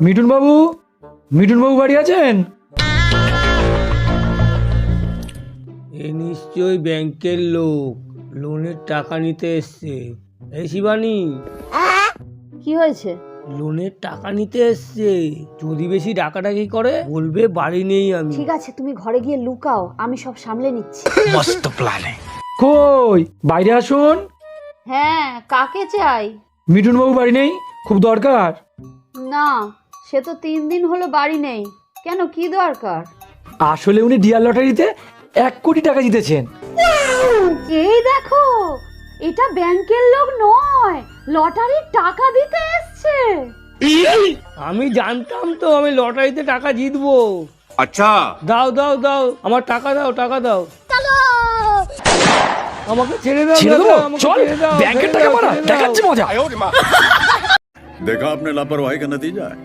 মিঠুন বাবু, মিঠুন বাবু বাড়ি আছেন? এ নিশ্চয়ই ব্যাংকের লোক, লোনের টাকা নিতে এসছে। এই শিবানী, কি হয়েছে? লোনের টাকা নিতে এসছে। যদি বেশি ডাকাডাকি করে বলবে বাড়ি নেই আমি। ঠিক আছে, তুমি ঘরে গিয়ে লুকাও, আমি সব সামলে নিচ্ছি। কই, বাইরে আসুন। হ্যাঁ, কাকে চাই? মিঠুন বাবু বাড়ি নেই, খুব দরকার। না, সে তো 3 দিন হলো বাড়ি নেই। কেন, কি দরকার? আসলে উনি ডিয়ার লটারিতে 1 কোটি টাকা জিতেছেন। এই দেখো, এটা ব্যাংকের লোক নয়, লটারির টাকা দিতে এসছে। আমি জানতাম তো আমি লটারিতে টাকা জিতবো। अच्छा দাও দাও দাও, আমার টাকা দাও, টাকা দাও। আমাকে ছেড়ে দাও, ছেড়ে দেবো? দাদা, আমাকে চল, ছেড়ে দাও, ব্যাংকের ছেড়ে টাকা দাও, মারা ছেড়ে দাও। দেখাচ্ছি মজা। देखा आपने लापरवाही का नतीजा है।